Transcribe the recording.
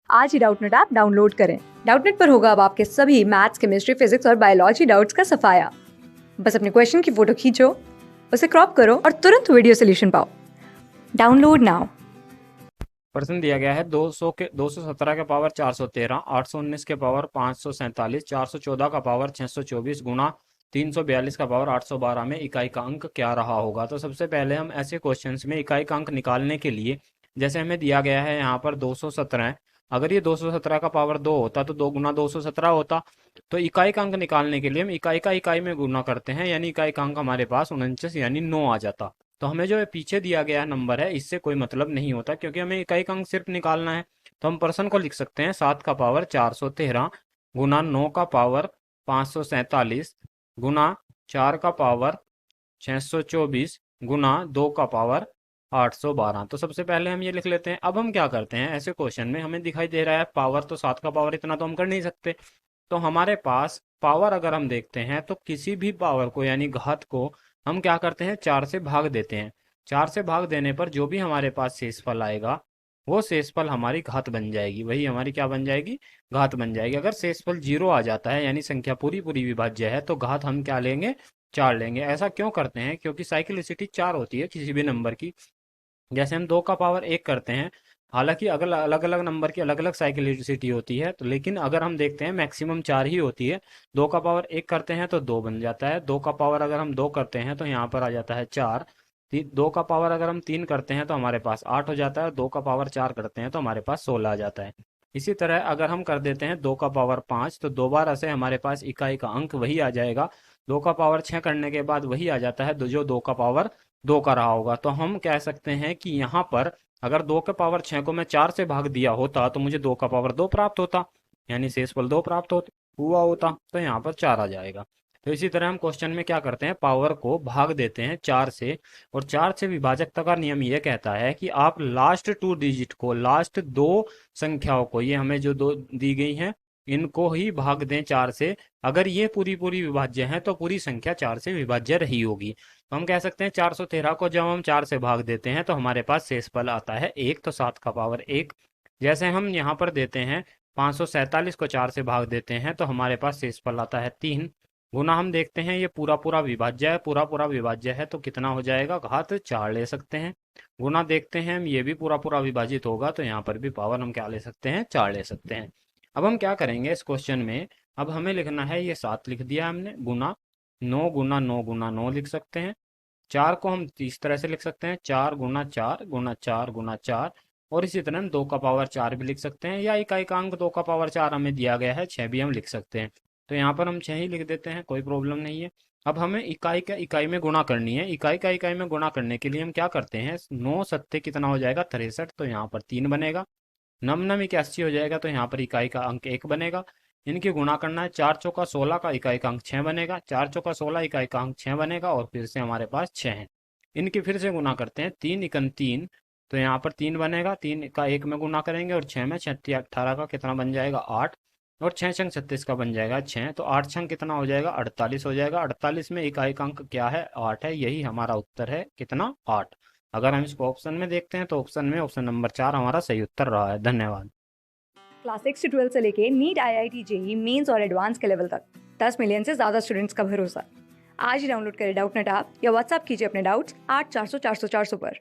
आज ही Doubtnut app download करें। Doubtnut पर होगा अब आपके सभी मैथ्स, केमिस्ट्री, फिजिक्स और बायोलॉजी डाउट्स का सफाया। बस अपने क्वेश्चन की फोटो खींचो, उसे क्रॉप करो और तुरंत वीडियो सोल्यूशन पाओ। Download now. प्रश्न दिया गया है 217 के पावर 413, 819 के पावर 547, 414 का पावर 624 गुणा 342 का पावर 812 में इकाई का अंक क्या रहा होगा। तो सबसे पहले हम ऐसे क्वेश्चंस में इकाई का अंक निकालने के लिए, जैसे हमें दिया गया है यहाँ पर 217 है, अगर ये 217 का पावर 2 होता तो 2 गुना 217 होता। तो इकाई का अंक निकालने के लिए हम इकाई का इकाई में गुना करते हैं, यानी इकाई का अंक हमारे पास 49 यानी 9 आ जाता। तो हमें जो पीछे दिया गया नंबर है इससे कोई मतलब नहीं होता, क्योंकि हमें इकाई का अंक सिर्फ निकालना है। तो हम पर्सन को लिख सकते हैं 7 का पावर 413 गुना 9 का पावर 547 गुना 4 का पावर 624 गुना 2 का पावर 812। तो सबसे पहले हम ये लिख लेते हैं। अब हम क्या करते हैं, ऐसे क्वेश्चन में हमें दिखाई दे रहा है पावर, तो 7 का पावर इतना तो हम कर नहीं सकते। तो हमारे पास पावर अगर हम देखते हैं तो किसी भी पावर को यानी घात को हम क्या करते हैं, 4 से भाग देते हैं। 4 से भाग देने पर जो भी हमारे पास शेषफल आएगा वो शेषफल हमारी घात बन जाएगी, वही हमारी क्या बन जाएगी, घात बन जाएगी। अगर शेषफल 0 आ जाता है यानी संख्या पूरी पूरी विभाज्य है तो घात हम क्या लेंगे, 4 लेंगे। ऐसा क्यों करते हैं, क्योंकि साइक्लिसिटी 4 होती है किसी भी नंबर की। जैसे हम 2 का पावर 1 करते हैं, हालांकि अगर अलग अलग नंबर की अलग अलग साइक्लिसिटी होती है, तो लेकिन अगर हम देखते हैं मैक्सिमम 4 ही होती है। 2 का पावर 1 करते हैं तो 2 बन जाता है, 2 का पावर अगर हम 2 करते हैं तो यहाँ पर आ जाता है 4। 2 का पावर अगर हम 3 करते हैं तो हमारे पास 8 हो जाता है, 2 का पावर 4 करते हैं तो हमारे पास 16 आ जाता है। इसी तरह अगर हम कर देते हैं 2 का पावर 5 तो दोबारा से हमारे पास इकाई का अंक वही आ जाएगा। 2 का पावर 6 करने के बाद वही आ जाता है जो 2 का पावर 2 का रहा होगा। तो हम कह सकते हैं कि यहाँ पर अगर 2 के पावर 6 को मैं 4 से भाग दिया होता तो मुझे 2 का पावर 2 प्राप्त होता, यानी शेषफल 2 प्राप्त हुआ होता। तो यहाँ पर 4 आ जाएगा। तो इसी तरह हम क्वेश्चन में क्या करते हैं, पावर को भाग देते हैं 4 से, और 4 से विभाजकता का नियम ये कहता है कि आप लास्ट 2 डिजिट को, लास्ट 2 संख्याओं को, ये हमें जो 2 दी गई हैं इनको ही भाग दें 4 से। अगर ये पूरी पूरी विभाज्य है तो पूरी संख्या 4 से विभाज्य रही होगी। तो हम कह सकते हैं 413 को जब हम 4 से भाग देते हैं तो हमारे पास शेषफल आता है 1, तो 7 का पावर 1। जैसे हम यहाँ पर देते हैं 547 को 4 से भाग देते हैं तो हमारे पास शेषफल आता है 3। गुना हम देखते हैं ये पूरा पूरा विभाज्य है, पूरा पूरा विभाज्य है तो कितना हो जाएगा, घात 4 ले सकते हैं। गुना देखते हैं हम ये भी पूरा पूरा विभाजित होगा तो यहाँ पर भी पावर हम क्या ले सकते हैं, 4 ले सकते हैं। अब हम क्या करेंगे इस क्वेश्चन में, अब हमें लिखना है, ये 7 लिख दिया हमने, गुना 9 गुना 9 गुना 9 लिख सकते हैं। 4 को हम इस तरह से लिख सकते हैं, 4 गुना 4 गुना 4 गुना 4। और इसी तरह हम 2 का पावर 4 भी लिख सकते हैं, या इकाई का अंक 2 का पावर 4 हमें दिया गया है, 6 भी हम लिख सकते हैं। तो यहाँ पर हम 6 ही लिख देते हैं, कोई प्रॉब्लम नहीं है। अब हमें इकाई का इकाई में गुणा करनी है। इकाई का इकाई में गुणा करने के लिए हम क्या करते हैं, 9 सत्ते कितना हो जाएगा, 63, तो यहाँ पर 3 बनेगा। नम नम 81 हो जाएगा तो यहाँ पर इकाई का अंक 1 बनेगा। इनकी गुणा करना है, 4 चौका 16 का इकाई का अंक 6 बनेगा, 4 चौका 16 इकाई का अंक 6 बनेगा, और फिर से हमारे पास 6 है। इनकी फिर से गुना करते हैं, 3 इकन 3, तो यहाँ पर 3 बनेगा, 3 का 1 में गुना करेंगे, और 6 में 36 18 का कितना बन जाएगा, 8, और 6 छंग 36 का बन जाएगा 6, तो 8 छंग कितना हो जाएगा, 48 हो जाएगा। 48 में इकाई का अंक क्या है, 8 है, यही हमारा उत्तर है, कितना, 8। अगर हम इसको ऑप्शन में देखते हैं तो ऑप्शन में ऑप्शन नंबर 4 हमारा सही उत्तर रहा है। धन्यवाद। क्लास 6 से 12 से लेके नीट, IIT, जेई मेंस और एडवांस के लेवल तक 10 मिलियन से ज्यादा स्टूडेंट्स का भरोसा। आज ही डाउनलोड करें डाउटनेट ऐप या व्हाट्सएप कीजिए अपने डाउट्स 8400 400 400 पर।